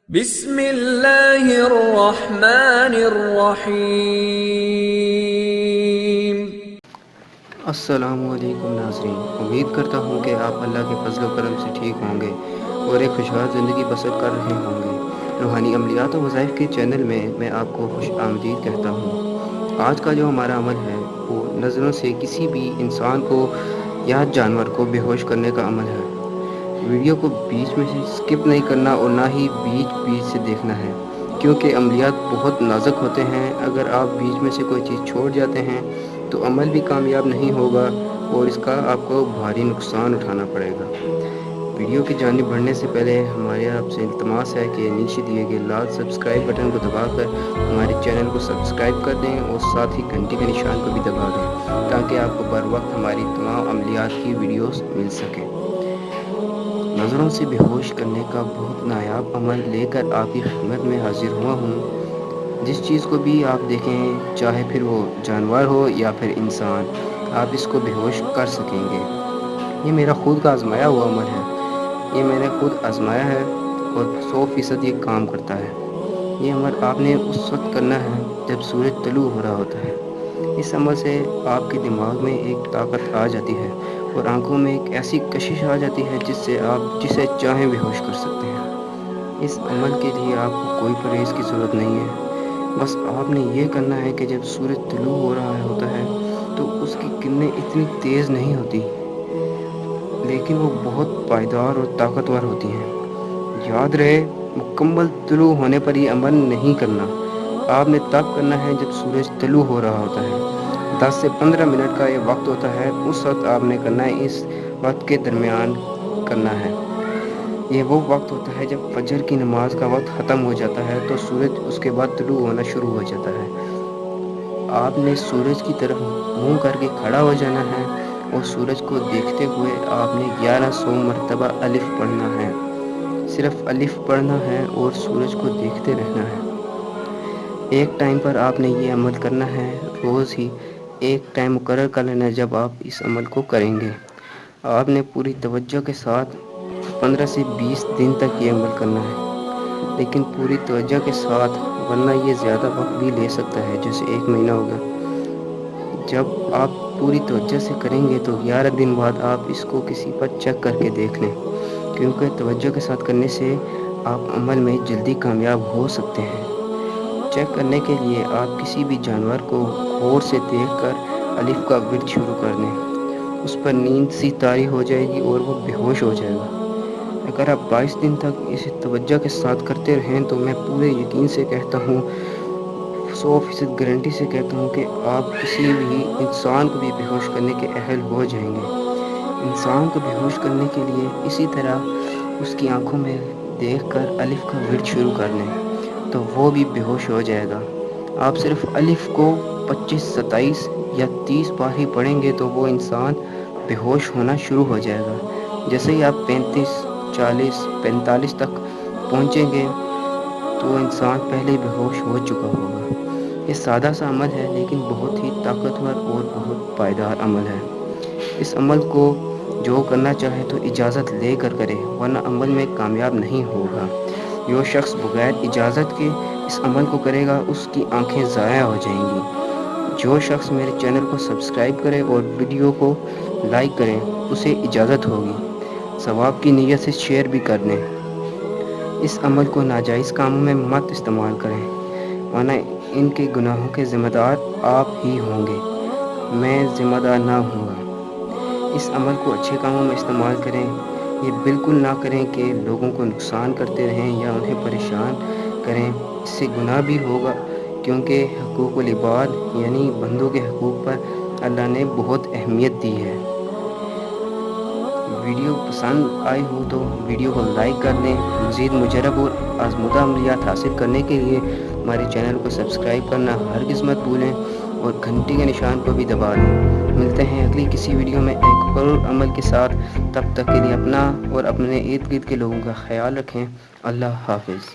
بسم اللہ الرحمن الرحیم۔ السلام علیکم ناظرین، امید کرتا ہوں کہ آپ اللہ کے فضل و کرم سے ٹھیک ہوں گے اور ایک خوشحال زندگی بسر کر رہے ہوں گے۔ روحانی عملیات و وظائف کے چینل میں آپ کو خوش آمدید کہتا ہوں۔ آج کا جو ہمارا عمل ہے وہ نظروں سے کسی بھی انسان کو یا جانور کو بے ہوش کرنے کا عمل ہے۔ ویڈیو کو بیچ میں سے سکپ نہیں کرنا اور نہ ہی بیچ سے دیکھنا ہے، کیونکہ عملیات بہت نازک ہوتے ہیں۔ اگر آپ بیچ میں سے کوئی چیز چھوڑ جاتے ہیں تو عمل بھی کامیاب نہیں ہوگا اور اس کا آپ کو بھاری نقصان اٹھانا پڑے گا۔ ویڈیو کی جانب بڑھنے سے پہلے ہمارے آپ سے التماس ہے کہ نیچے دیے گئے لال سبسکرائب بٹن کو دبا کر ہمارے چینل کو سبسکرائب کر دیں اور ساتھ ہی گھنٹی کے نشان کو بھی دبا دیں تاکہ آپ کو بر وقت ہماری تمام عملیات کی ویڈیوز مل سکیں۔ نظروں سے بے ہوش کرنے کا بہت نایاب عمل لے کر آپ کی خدمت میں حاضر ہوا ہوں۔ جس چیز کو بھی آپ دیکھیں، چاہے پھر وہ جانور ہو یا پھر انسان، آپ اس کو بے ہوش کر سکیں گے۔ یہ میرا خود کا آزمایا ہوا عمل ہے، یہ میں نے خود آزمایا ہے اور 100% یہ کام کرتا ہے۔ یہ عمل آپ نے اس وقت کرنا ہے جب سورج طلوع ہو رہا ہوتا ہے۔ اس عمل سے آپ کے دماغ میں ایک طاقت آ جاتی ہے اور آنکھوں میں ایک ایسی کشش آ جاتی ہے جس سے آپ جسے چاہیں بے ہوش کر سکتے ہیں۔ اس عمل کے لیے آپ کو کوئی پرہیز کی ضرورت نہیں ہے، بس آپ نے یہ کرنا ہے کہ جب سورج طلوع ہو رہا ہوتا ہے تو اس کی کرنیں اتنی تیز نہیں ہوتی، لیکن وہ بہت پائیدار اور طاقتور ہوتی ہیں۔ یاد رہے، مکمل طلوع ہونے پر یہ عمل نہیں کرنا۔ آپ نے تب کرنا ہے جب سورج طلوع ہو رہا ہوتا ہے۔ 10 سے 15 منٹ کا یہ وقت ہوتا ہے، اس وقت آپ نے کرنا ہے، اس وقت کے درمیان کرنا ہے۔ یہ وہ وقت ہوتا ہے جب فجر کی نماز کا وقت ختم ہو جاتا ہے تو سورج اس کے بعد طلوع ہونا شروع ہو جاتا ہے۔ آپ نے سورج کی طرف منہ کر کے کھڑا ہو جانا ہے اور سورج کو دیکھتے ہوئے آپ نے 1100 مرتبہ الف پڑھنا ہے۔ صرف الف پڑھنا ہے اور سورج کو دیکھتے رہنا ہے۔ ایک ٹائم پر آپ نے یہ عمل کرنا ہے، روز ہی ایک ٹائم مقرر کر لینا جب آپ اس عمل کو کریں گے۔ آپ نے پوری توجہ کے ساتھ 15 سے 20 دن تک یہ عمل کرنا ہے، لیکن پوری توجہ کے ساتھ، ورنہ یہ زیادہ وقت بھی لے سکتا ہے، جیسے 1 مہینہ ہوگا۔ جب آپ پوری توجہ سے کریں گے تو 11 دن بعد آپ اس کو کسی پر چیک کر کے دیکھ لیں، کیونکہ توجہ کے ساتھ کرنے سے آپ عمل میں جلدی کامیاب ہو سکتے ہیں۔ چیک کرنے کے لیے آپ کسی بھی جانور کو غور سے دیکھ کر الف کا ورد شروع کر دیں۔ اس پر نیند سی طاری ہو جائے گی اور وہ بے ہوش ہو جائے گا۔ اگر آپ 22 دن تک اسے توجہ کے ساتھ کرتے رہیں تو میں پورے یقین سے کہتا ہوں، 100% گارنٹی سے کہتا ہوں کہ آپ کسی بھی انسان کو بھی بے ہوش کرنے کے اہل ہو جائیں گے۔ انسان کو بے ہوش کرنے کے لیے اسی طرح اس کی آنکھوں میں دیکھ کر الف کا ورد شروع کر لیں تو وہ بھی بے ہوش ہو جائے گا۔ آپ صرف الف کو 25، 27 یا 30 بار ہی پڑھیں گے تو وہ انسان بے ہوش ہونا شروع ہو جائے گا۔ جیسے ہی آپ 35، 40، 45 تک پہنچیں گے تو وہ انسان پہلے بے ہوش ہو چکا ہوگا۔ یہ سادہ سا عمل ہے لیکن بہت ہی طاقتور اور بہت پائیدار عمل ہے۔ اس عمل کو جو کرنا چاہے تو اجازت لے کر کرے، ورنہ عمل میں کامیاب نہیں ہوگا۔ جو شخص بغیر اجازت کے اس عمل کو کرے گا اس کی آنکھیں ضائع ہو جائیں گی۔ جو شخص میرے چینل کو سبسکرائب کرے اور ویڈیو کو لائک کریں اسے اجازت ہوگی، ثواب کی نیت سے شیئر بھی کر دیں۔ اس عمل کو ناجائز کاموں میں مت استعمال کریں، ورنہ ان کے گناہوں کے ذمہ دار آپ ہی ہوں گے، میں ذمہ دار نہ ہوں گا۔ اس عمل کو اچھے کاموں میں استعمال کریں۔ یہ بالکل نہ کریں کہ لوگوں کو نقصان کرتے رہیں یا انہیں پریشان کریں، اس سے گناہ بھی ہوگا، کیونکہ حقوق العباد یعنی بندوں کے حقوق پر اللہ نے بہت اہمیت دی ہے۔ ویڈیو پسند آئی ہو تو ویڈیو کو لائک کر دیں۔ مزید مجرب اور آزمودہ عملیات حاصل کرنے کے لیے ہمارے چینل کو سبسکرائب کرنا ہرگز مت بھولیں اور گھنٹی کے نشان کو بھی دبا دیں۔ ملتے ہیں اگلی کسی ویڈیو میں ایک اور عمل کے ساتھ، تب تک کے لیے اپنا اور اپنے ارد گرد کے لوگوں کا خیال رکھیں۔ اللہ حافظ۔